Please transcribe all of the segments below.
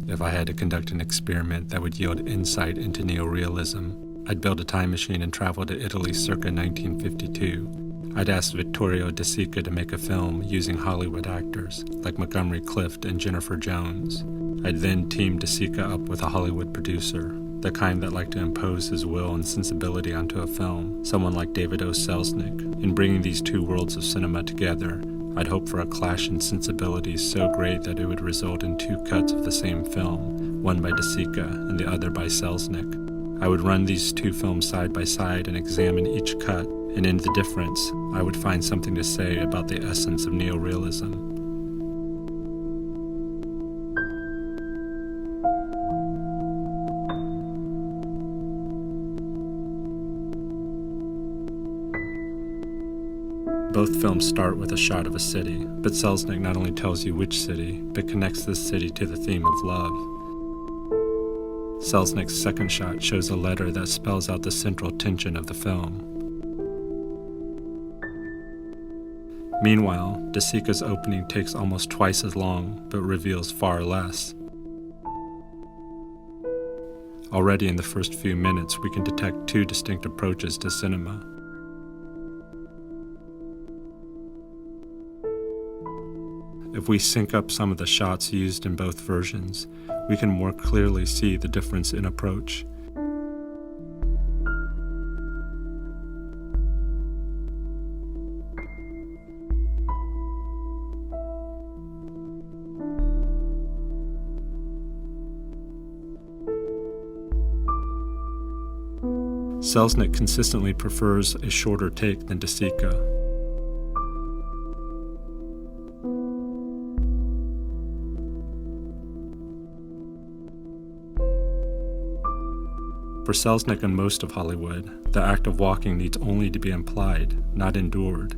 If I had to conduct an experiment that would yield insight into neorealism, I'd build a time machine and travel to Italy circa 1952. I'd ask Vittorio de Sica to make a film using Hollywood actors like Montgomery Clift and Jennifer Jones. I'd then team de Sica up with a Hollywood producer, the kind that liked to impose his will and sensibility onto a film, someone like David O. Selznick. In bringing these two worlds of cinema together, I'd hope for a clash in sensibilities so great that it would result in two cuts of the same film, one by de Sica and the other by Selznick. I would run these two films side by side and examine each cut, and in the difference, I would find something to say about the essence of neorealism. Both films start with a shot of a city, but Selznick not only tells you which city, but connects this city to the theme of love. Selznick's second shot shows a letter that spells out the central tension of the film. Meanwhile, de Sica's opening takes almost twice as long, but reveals far less. Already in the first few minutes, we can detect two distinct approaches to cinema. If we sync up some of the shots used in both versions, we can more clearly see the difference in approach. Selznick consistently prefers a shorter take than de Sica. For Selznick and most of Hollywood, the act of walking needs only to be implied, not endured.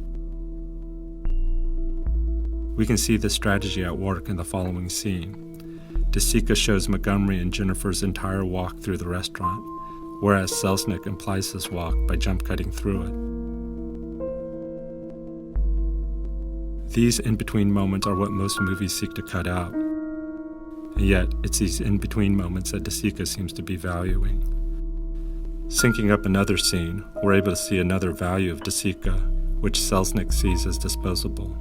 We can see this strategy at work in the following scene. De Sica shows Montgomery and Jennifer's entire walk through the restaurant, whereas Selznick implies this walk by jump-cutting through it. These in-between moments are what most movies seek to cut out, and yet it's these in-between moments that de Sica seems to be valuing. Syncing up another scene, we're able to see another value of de Sica, which Selznick sees as disposable,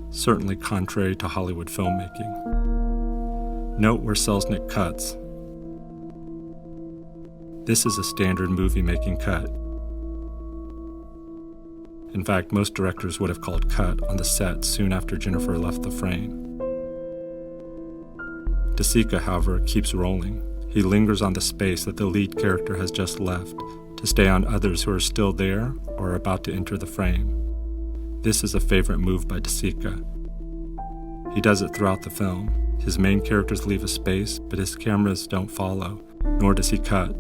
certainly contrary to Hollywood filmmaking. Note where Selznick cuts. This is a standard movie-making cut. In fact, most directors would have called cut on the set soon after Jennifer left the frame. De Sica, however, keeps rolling. He lingers on the space that the lead character has just left to stay on others who are still there or are about to enter the frame. This is a favorite move by de Sica. He does it throughout the film. His main characters leave a space, but his cameras don't follow, nor does he cut.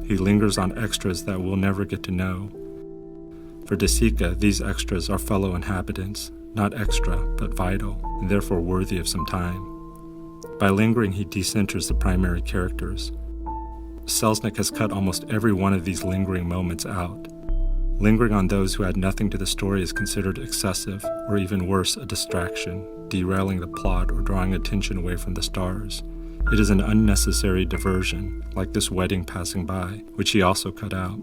He lingers on extras that we'll never get to know. For de Sica, these extras are fellow inhabitants, not extra, but vital, and therefore worthy of some time. By lingering, he decenters the primary characters. Selznick has cut almost every one of these lingering moments out. Lingering on those who add nothing to the story is considered excessive, or even worse, a distraction, derailing the plot or drawing attention away from the stars. It is an unnecessary diversion, like this wedding passing by, which he also cut out.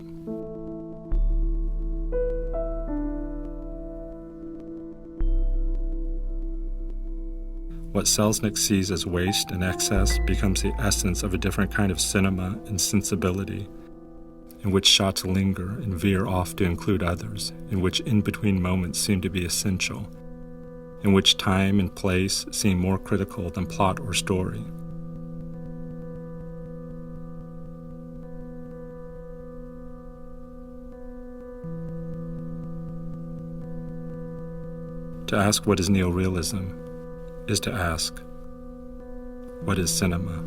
What Selznick sees as waste and excess becomes the essence of a different kind of cinema and sensibility, in which shots linger and veer off to include others, in which in-between moments seem to be essential, in which time and place seem more critical than plot or story. To ask what is neorealism is to ask, what is cinema?